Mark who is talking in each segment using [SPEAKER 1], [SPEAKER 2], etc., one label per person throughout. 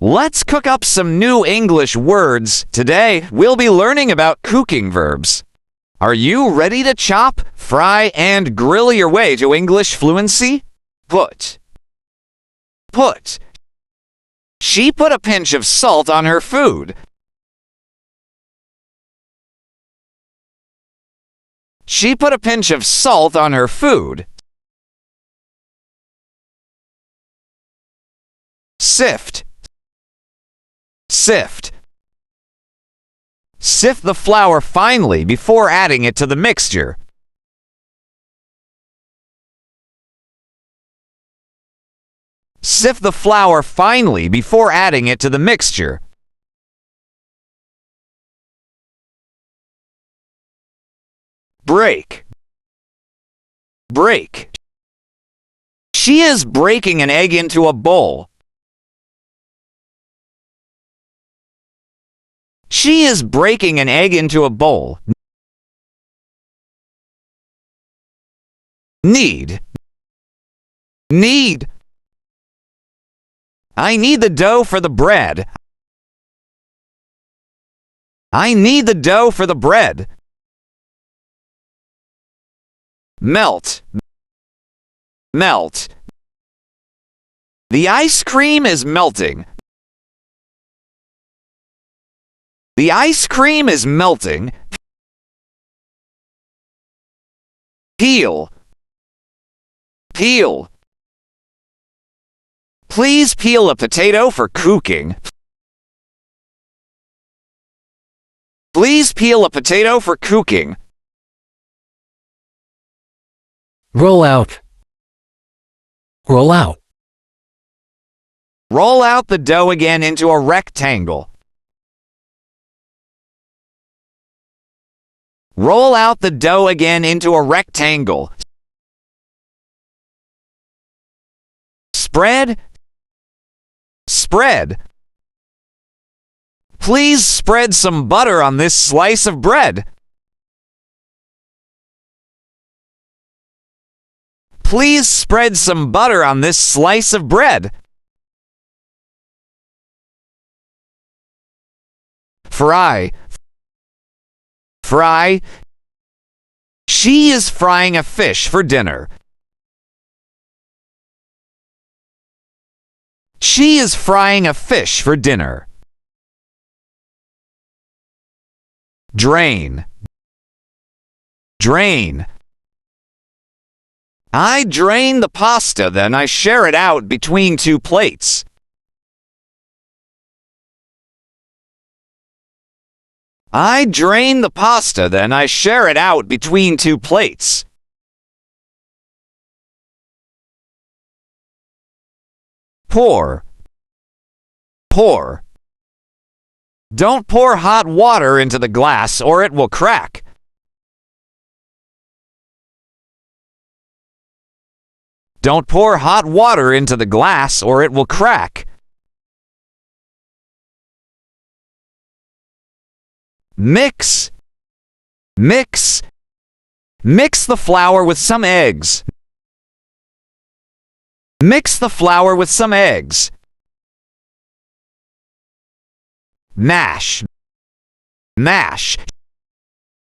[SPEAKER 1] Let's cook up some new English words. Today, we'll be learning about cooking verbs. Are you ready to chop, fry, and grill your way to English fluency? Put. She put a pinch of salt on her food. She put a pinch of salt on her food. Sift. Sift the flour finely before adding it to the mixture. Sift the flour finely before adding it to the mixture. Break. She is breaking an egg into a bowl. She is breaking an egg into a bowl. Knead. I need the dough for the bread. I need the dough for the bread. Melt. The ice cream is melting. The ice cream is melting. Peel. Please peel a potato for cooking. Please peel a potato for cooking.
[SPEAKER 2] Roll out.
[SPEAKER 1] Roll out the dough again into a rectangle. Roll out the dough again into a rectangle. Spread. Please spread some butter on this slice of bread. Please spread some butter on this slice of bread. Fry. She is frying a fish for dinner. She is frying a fish for dinner. Drain. I drain the pasta, then I share it out between two plates. I drain the pasta, then I share it out between two plates. Pour. Don't pour hot water into the glass or it will crack. Don't pour hot water into the glass or it will crack. Mix. Mix the flour with some eggs. Mix the flour with some eggs. Mash.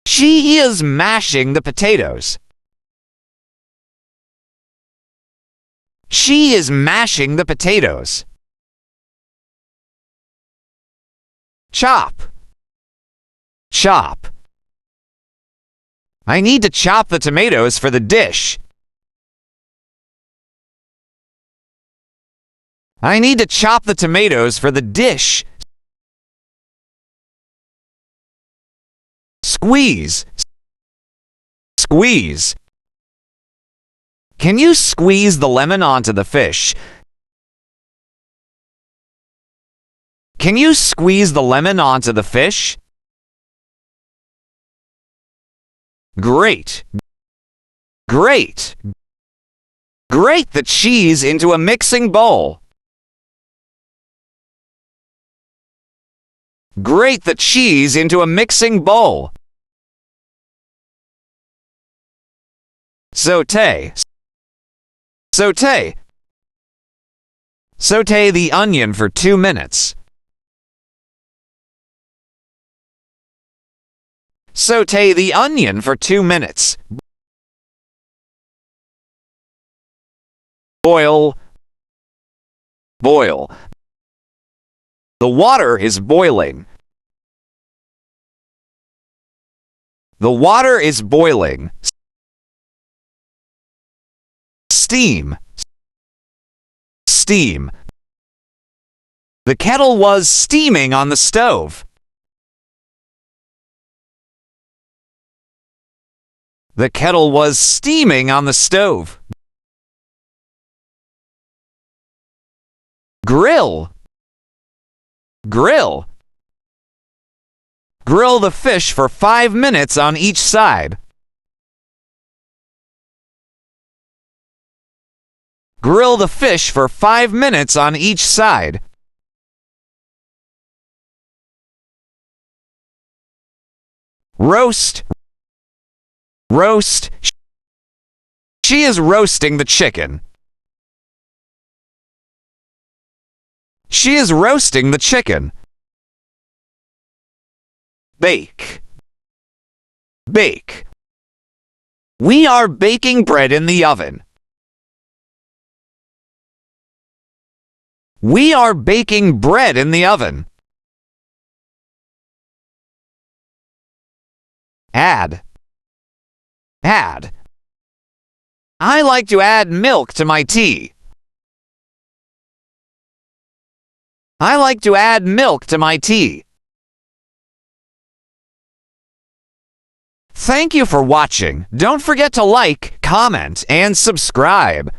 [SPEAKER 1] She is mashing the potatoes. She is mashing the potatoes. Chop. I need to chop the tomatoes for the dish. I need to chop the tomatoes for the dish. Squeeze. Can you squeeze the lemon onto the fish? Can you squeeze the lemon onto the fish? Grate. Grate the cheese into a mixing bowl. Grate the cheese into a mixing bowl. Sauté. Sauté the onion for 2 minutes. Sauté the onion for 2 minutes. Boil. Boil. The water is boiling. The water is boiling. Steam. Steam. The kettle was steaming on the stove. The kettle was steaming on the stove. Grill. Grill. Grill the fish for 5 minutes on each side. Grill the fish for 5 minutes on each side. Roast. Roast. She is roasting the chicken. She is roasting the chicken. Bake. Bake. We are baking bread in the oven. We are baking bread in the oven. Add. Add. I like to add milk to my tea. I like to add milk to my tea. Thank you for watching. Don't forget to like, comment, and subscribe.